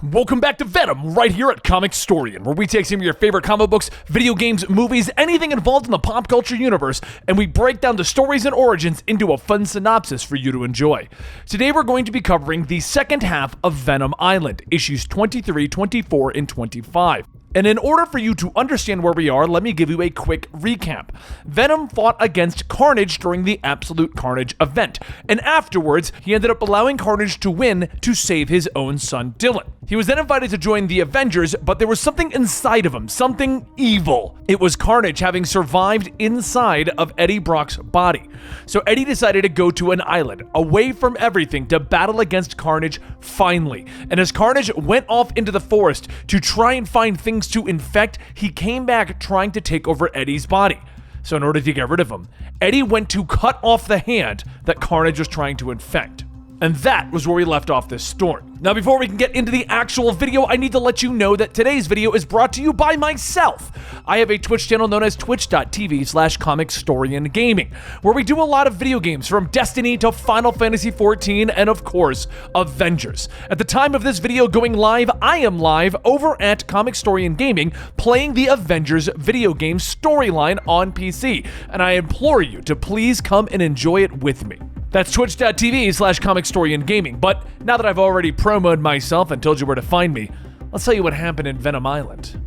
Welcome back to Venom, right here at Comicstorian, where we take some of your favorite comic books, video games, movies, anything involved in the pop culture universe, and we break down the stories and origins into a fun synopsis for you to enjoy. Today we're going to be covering the second half of Venom Island, issues 23, 24, and 25. And in order for you to understand where we are, let me give you a quick recap. Venom fought against Carnage during the Absolute Carnage event, and afterwards, he ended up allowing Carnage to win to save his own son Dylan. He was then invited to join the Avengers, but there was something inside of him, something evil. It was Carnage having survived inside of Eddie Brock's body. So Eddie decided to go to an island, away from everything, to battle against Carnage finally. And as Carnage went off into the forest to try and find things to infect, he came back trying to take over Eddie's body. So in order to get rid of him, Eddie went to cut off the hand that Carnage was trying to infect. And that was where we left off this story. Now, before we can get into the actual video, I need to let you know that today's video is brought to you by myself. I have a Twitch channel known as twitch.tv/Comicstorian Gaming, where we do a lot of video games from Destiny to Final Fantasy XIV and, of course, Avengers. At the time of this video going live, I am live over at Comicstorian Gaming playing the Avengers video game storyline on PC, and I implore you to please come and enjoy it with me. That's twitch.tv/Comicstorian Gaming. But now that I've already promoted myself and told you where to find me, let's tell you what happened in Venom Island.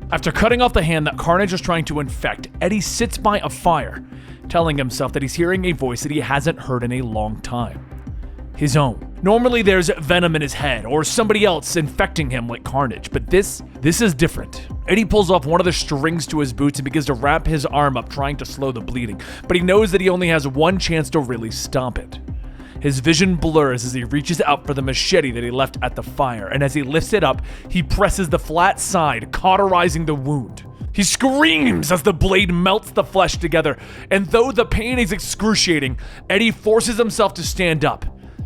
After cutting off the hand that Carnage was trying to infect, Eddie sits by a fire, telling himself that he's hearing a voice that he hasn't heard in a long time. His own. Normally there's venom in his head or somebody else infecting him like Carnage, but this is different. Eddie pulls off one of the strings to his boots and begins to wrap his arm up, trying to slow the bleeding, but he knows that he only has one chance to really stop it. His vision blurs as he reaches out for the machete that he left at the fire, and as he lifts it up, he presses the flat side, cauterizing the wound. He screams as the blade melts the flesh together, and though the pain is excruciating, Eddie forces himself to stand up,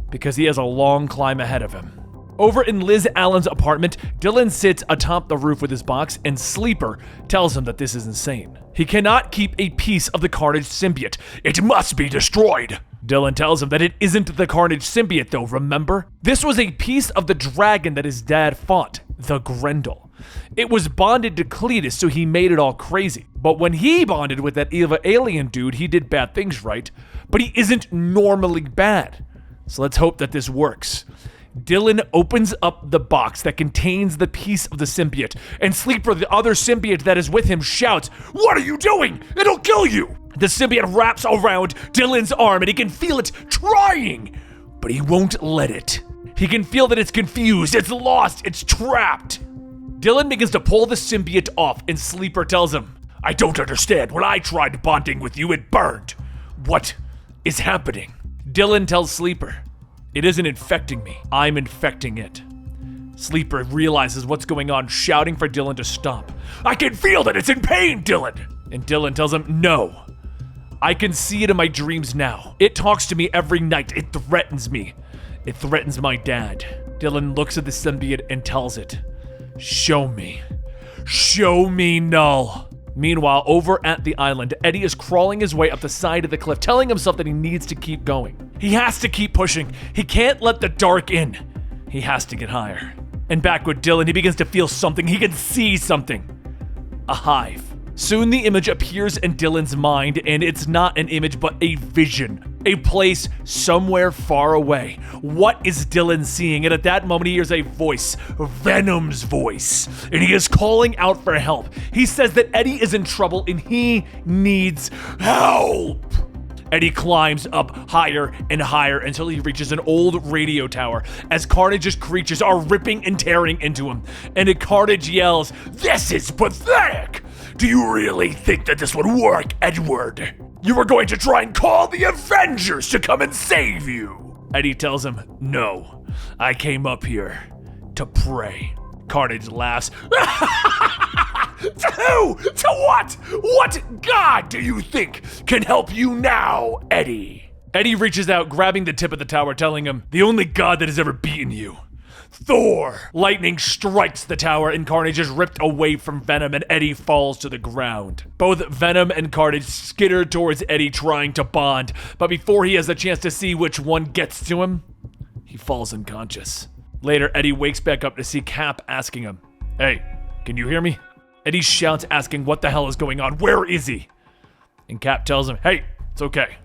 because he has a long climb ahead of him. Over in Liz Allen's apartment, Dylan sits atop the roof with his box, and Sleeper tells him that this is insane. He cannot keep a piece of the Carnage symbiote. It must be destroyed. Dylan tells him that it isn't the Carnage symbiote though, remember? This was a piece of the dragon that his dad fought, the Grendel. It was bonded to Cletus, so he made it all crazy. But when he bonded with that evil alien dude, he did bad things, right? But he isn't normally bad. So let's hope that this works. Dylan opens up the box that contains the piece of the symbiote, and Sleeper, the other symbiote that is with him, shouts, "What are you doing? It'll kill you!" The symbiote wraps around Dylan's arm, and he can feel it trying, but he won't let it. He can feel that it's confused, it's lost, it's trapped. Dylan begins to pull the symbiote off, and Sleeper tells him, "I don't understand. When I tried bonding with you, it burned. What is happening?" Dylan tells Sleeper, "It isn't infecting me. I'm infecting it." Sleeper realizes what's going on, shouting for Dylan to stop. "I can feel that it's in pain, Dylan!" And Dylan tells him, "No. I can see it in my dreams now. It talks to me every night. It threatens me. It threatens my dad." Dylan looks at the symbiote and tells it, "Show me. Show me, Knull." Meanwhile, over at the island, Eddie is crawling his way up the side of the cliff, telling himself that he needs to keep going. He has to keep pushing. He can't let the dark in. He has to get higher. And back with Dylan, he begins to feel something. He can see something. A hive. Soon the image appears in Dylan's mind, and it's not an image but a vision. A place somewhere far away. What is Dylan seeing? And at that moment he hears a voice, Venom's voice, and he is calling out for help. He says that Eddie is in trouble and he needs help. Eddie climbs up higher and higher until he reaches an old radio tower as Carnage's creatures are ripping and tearing into him. And Carnage yells, "This is pathetic! Do you really think that this would work, Edward? You were going to try and call the Avengers to come and save you!" Eddie tells him, "No, I came up here to pray." Carnage laughs. To who? To what? What god do you think can help you now, Eddie? Eddie reaches out, grabbing the tip of the tower, telling him, "The only god that has ever beaten you. Thor!" Lightning strikes the tower and Carnage is ripped away from Venom and Eddie falls to the ground. Both Venom and Carnage skitter towards Eddie trying to bond, but before he has a chance to see which one gets to him, he falls unconscious. Later, Eddie wakes back up to see Cap asking him, "Hey, can you hear me?" Eddie shouts asking what the hell is going on. Where is he? And Cap tells him, "Hey, it's okay.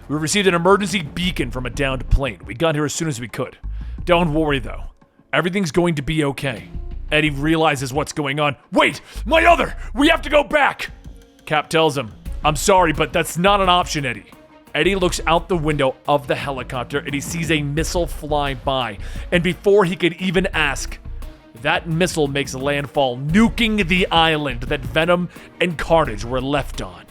We received an emergency beacon from a downed plane. We got here as soon as we could. Don't worry though. Everything's going to be okay." Eddie realizes what's going on. "Wait, we have to go back." Cap tells him, "I'm sorry, but that's not an option, Eddie." Eddie looks out the window of the helicopter and he sees a missile fly by. And before he could even ask, that missile makes landfall, nuking the island that Venom and Carnage were left on.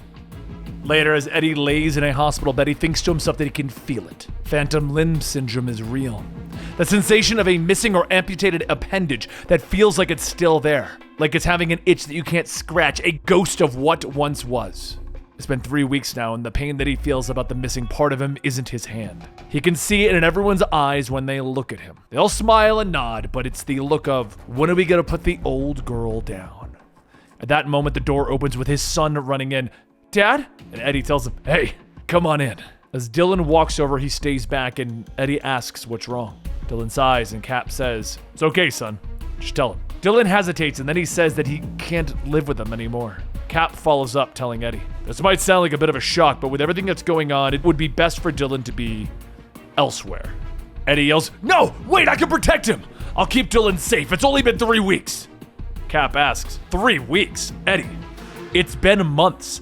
Later, as Eddie lays in a hospital bed, he thinks to himself that he can feel it. Phantom limb syndrome is real. The sensation of a missing or amputated appendage that feels like it's still there, like it's having an itch that you can't scratch, a ghost of what once was. It's been 3 weeks now, and the pain that he feels about the missing part of him isn't his hand. He can see it in everyone's eyes when they look at him. They all smile and nod, but it's the look of, when are we gonna put the old girl down? At that moment, the door opens with his son running in. "Dad?" And Eddie tells him, "Hey, come on in." As Dylan walks over, he stays back, and Eddie asks what's wrong. Dylan sighs, and Cap says, "It's okay, son. Just tell him." Dylan hesitates, and then he says that he can't live with him anymore. Cap follows up, telling Eddie, "This might sound like a bit of a shock, but with everything that's going on, it would be best for Dylan to be elsewhere." Eddie yells, "No, wait, I can protect him. I'll keep Dylan safe. It's only been 3 weeks. Cap asks, 3 weeks? Eddie, it's been months.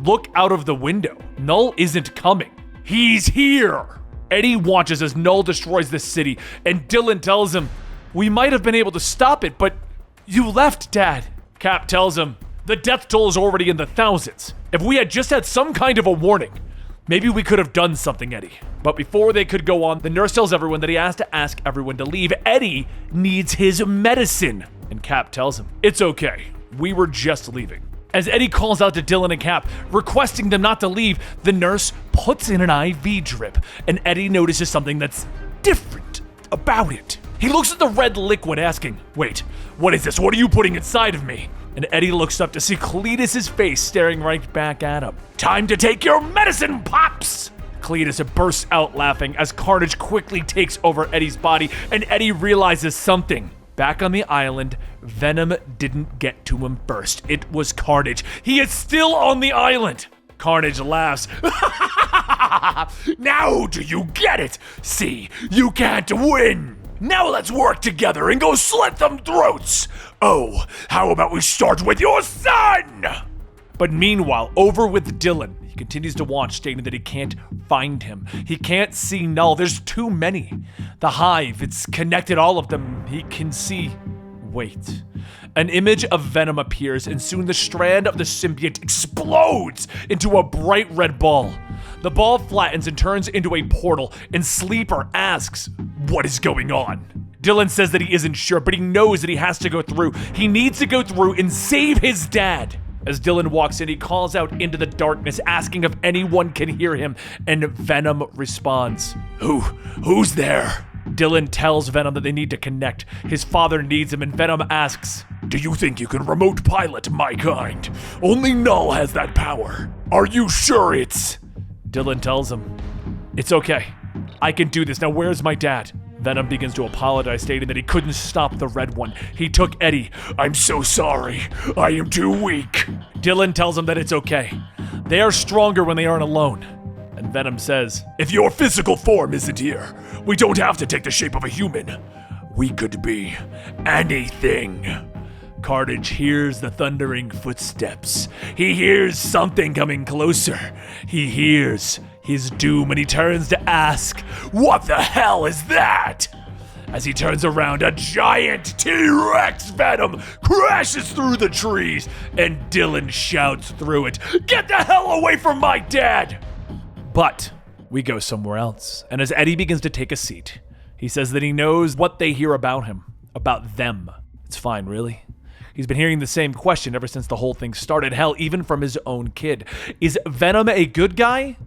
Look out of the window. Knull isn't coming. He's here." Eddie watches as Knull destroys the city, and Dylan tells him, "We might have been able to stop it, but you left, Dad." Cap tells him, "The death toll is already in the thousands. If we had just had some kind of a warning, maybe we could have done something, Eddie." But before they could go on, the nurse tells everyone that he has to ask everyone to leave. Eddie needs his medicine. And Cap tells him, "It's okay. We were just leaving." As Eddie calls out to Dylan and Cap, requesting them not to leave, the nurse puts in an IV drip, and Eddie notices something that's different about it. He looks at the red liquid asking, "Wait, what is this? What are you putting inside of me?" And Eddie looks up to see Cletus' face staring right back at him. "Time to take your medicine, Pops!" Cletus bursts out laughing as Carnage quickly takes over Eddie's body, and Eddie realizes something. Back on the island, Venom didn't get to him first. It was Carnage. He is still on the island. Carnage laughs. "Now do you get it? See, you can't win. Now let's work together and go slit them throats. Oh, how about we start with your son?" But meanwhile, over with Dylan, he continues to watch, stating that he can't find him. He can't see Knull. There's too many. The hive, it's connected all of them. He can see. Wait. An image of Venom appears, and soon the strand of the symbiote explodes into a bright red ball. The ball flattens and turns into a portal, and Sleeper asks, "What is going on?" Dylan says that he isn't sure, but he knows that he has to go through. He needs to go through and save his dad. As Dylan walks in, he calls out into the darkness, asking if anyone can hear him, and Venom responds, Who's there?" Dylan tells Venom that they need to connect. His father needs him, and Venom asks, "Do you think you can remote pilot my kind? Only Knull has that power. Are you sure it's..." Dylan tells him, "It's okay. I can do this. Now where's my dad?" Venom begins to apologize, stating that he couldn't stop the Red One. He took Eddie. "I'm so sorry. I am too weak." Dylan tells him that it's okay. They are stronger when they aren't alone. And Venom says, "If your physical form isn't here, we don't have to take the shape of a human. We could be anything." Carnage hears the thundering footsteps. He hears something coming closer. He hears his doom, and he turns to ask, "What the hell is that?" As he turns around, a giant T-Rex Venom crashes through the trees, and Dylan shouts through it, "Get the hell away from my dad!" But we go somewhere else, and as Eddie begins to take a seat, he says that he knows what they hear about him, about them. It's fine, really. He's been hearing the same question ever since the whole thing started, hell, even from his own kid. Is Venom a good guy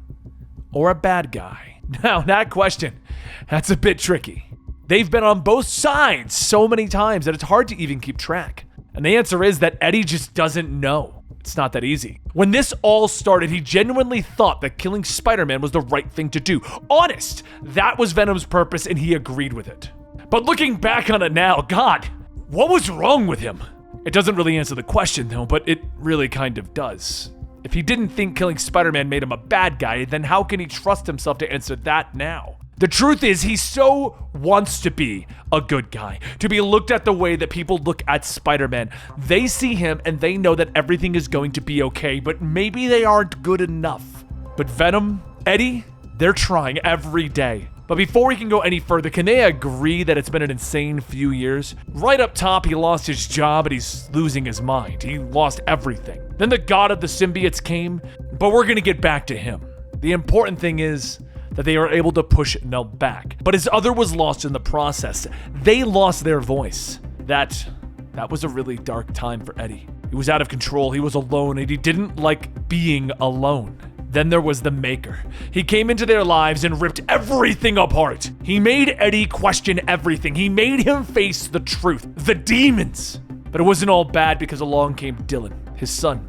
or a bad guy? Now, that question, that's a bit tricky. They've been on both sides so many times that it's hard to even keep track. And the answer is that Eddie just doesn't know. It's not that easy. When this all started, he genuinely thought that killing Spider-Man was the right thing to do. Honest, that was Venom's purpose, and he agreed with it. But looking back on it now, God, what was wrong with him? It doesn't really answer the question though, but it really kind of does. If he didn't think killing Spider-Man made him a bad guy, then how can he trust himself to answer that now? The truth is, he so wants to be a good guy, to be looked at the way that people look at Spider-Man. They see him and they know that everything is going to be okay, but maybe they aren't good enough. But Venom, Eddie, they're trying every day. But before we can go any further, can they agree that it's been an insane few years? Right up top, he lost his job and he's losing his mind. He lost everything. Then the god of the symbiotes came, but we're gonna get back to him. The important thing is that they are able to push Knull back. But his other was lost in the process. They lost their voice. That was a really dark time for Eddie. He was out of control, he was alone, and he didn't like being alone. Then there was the Maker. He came into their lives and ripped everything apart. He made Eddie question everything. He made him face the truth, the demons. But it wasn't all bad because along came Dylan, his son.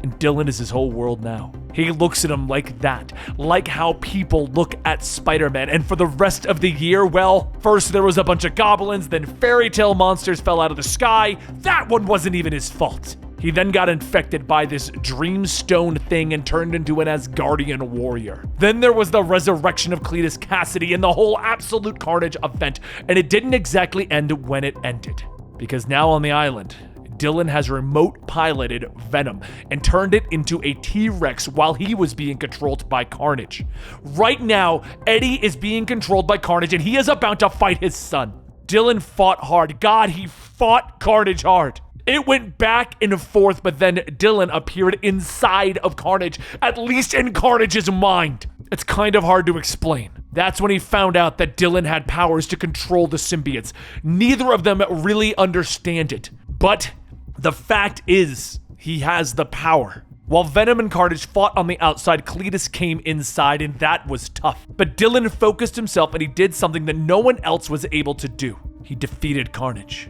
And Dylan is his whole world now. He looks at him like that, like how people look at Spider-Man. And for the rest of the year, well, first there was a bunch of goblins, then fairy tale monsters fell out of the sky. That one wasn't even his fault. He then got infected by this dreamstone thing and turned into an Asgardian warrior. Then there was the resurrection of Cletus, Cassidy, and the whole absolute Carnage event. And it didn't exactly end when it ended. Because now on the island, Dylan has remote piloted Venom and turned it into a T-Rex while he was being controlled by Carnage. Right now, Eddie is being controlled by Carnage and he is about to fight his son. Dylan fought hard. God, he fought Carnage hard. It went back and forth, but then Dylan appeared inside of Carnage, at least in Carnage's mind. It's kind of hard to explain. That's when he found out that Dylan had powers to control the symbiotes. Neither of them really understand it. But the fact is, he has the power. While Venom and Carnage fought on the outside, Cletus came inside, and that was tough. But Dylan focused himself, and he did something that no one else was able to do. He defeated Carnage.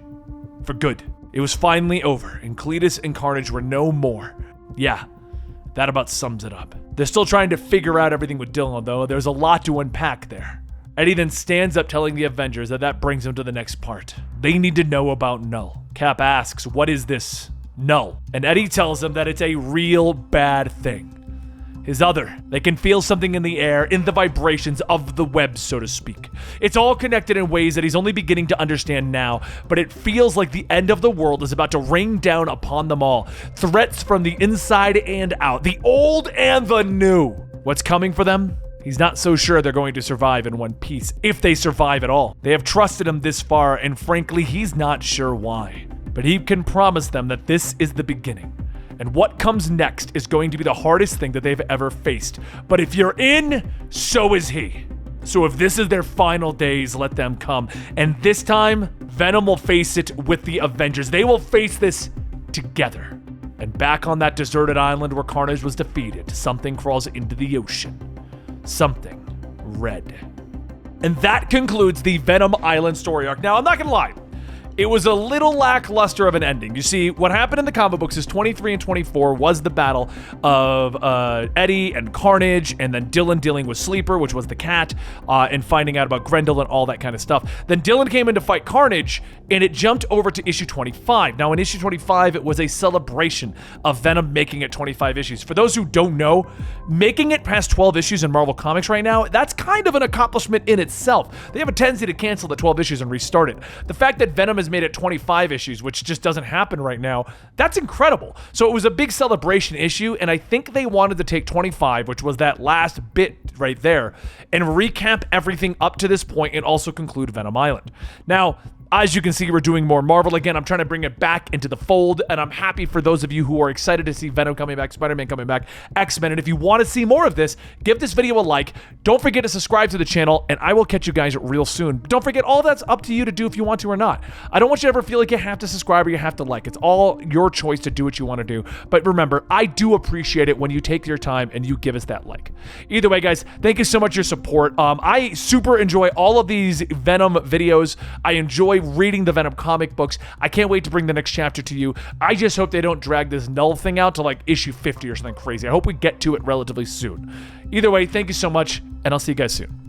For good. It was finally over, and Cletus and Carnage were no more. Yeah, that about sums it up. They're still trying to figure out everything with Dylan, though. There's a lot to unpack there. Eddie then stands up telling the Avengers that brings him to the next part. They need to know about Knull. Cap asks, what is this Knull? And Eddie tells him that it's a real bad thing. His other, they can feel something in the air, in the vibrations of the web, so to speak. It's all connected in ways that he's only beginning to understand now, but it feels like the end of the world is about to rain down upon them all. Threats from the inside and out, the old and the new. What's coming for them? He's not so sure they're going to survive in one piece, if they survive at all. They have trusted him this far, and frankly, he's not sure why. But he can promise them that this is the beginning. And what comes next is going to be the hardest thing that they've ever faced. But if you're in, so is he. So if this is their final days, let them come. And this time, Venom will face it with the Avengers. They will face this together. And back on that deserted island where Carnage was defeated, something crawls into the ocean. Something red. And that concludes the Venom Island story arc. Now, I'm not gonna lie. It was a little lackluster of an ending. You see, what happened in the comic books is 23 and 24 was the battle of Eddie and Carnage, and then Dylan dealing with Sleeper, which was the cat, and finding out about Grendel and all that kind of stuff. Then Dylan came in to fight Carnage, and it jumped over to issue 25. Now, in issue 25, it was a celebration of Venom making it 25 issues. For those who don't know, making it past 12 issues in Marvel Comics right now, that's kind of an accomplishment in itself. They have a tendency to cancel the 12 issues and restart it. The fact that Venom is made it 25 issues, which just doesn't happen right now, that's incredible. So it was a big celebration issue, and I think they wanted to take 25, which was that last bit right there, and recap everything up to this point and also conclude Venom Island. Now, as you can see, we're doing more Marvel again. I'm trying to bring it back into the fold, and I'm happy for those of you who are excited to see Venom coming back, Spider-Man coming back, X-Men, and if you want to see more of this, give this video a like. Don't forget to subscribe to the channel, and I will catch you guys real soon. Don't forget, all that's up to you to do if you want to or not. I don't want you to ever feel like you have to subscribe or you have to like. It's all your choice to do what you want to do. But remember, I do appreciate it when you take your time and you give us that like. Either way, guys, thank you so much for your support. I super enjoy all of these Venom videos. I enjoy reading the Venom comic books. I can't wait to bring the next chapter to you. I just hope they don't drag this Knull thing out to like issue 50 or something crazy. I hope we get to it relatively soon. Either way, thank you so much, and I'll see you guys soon.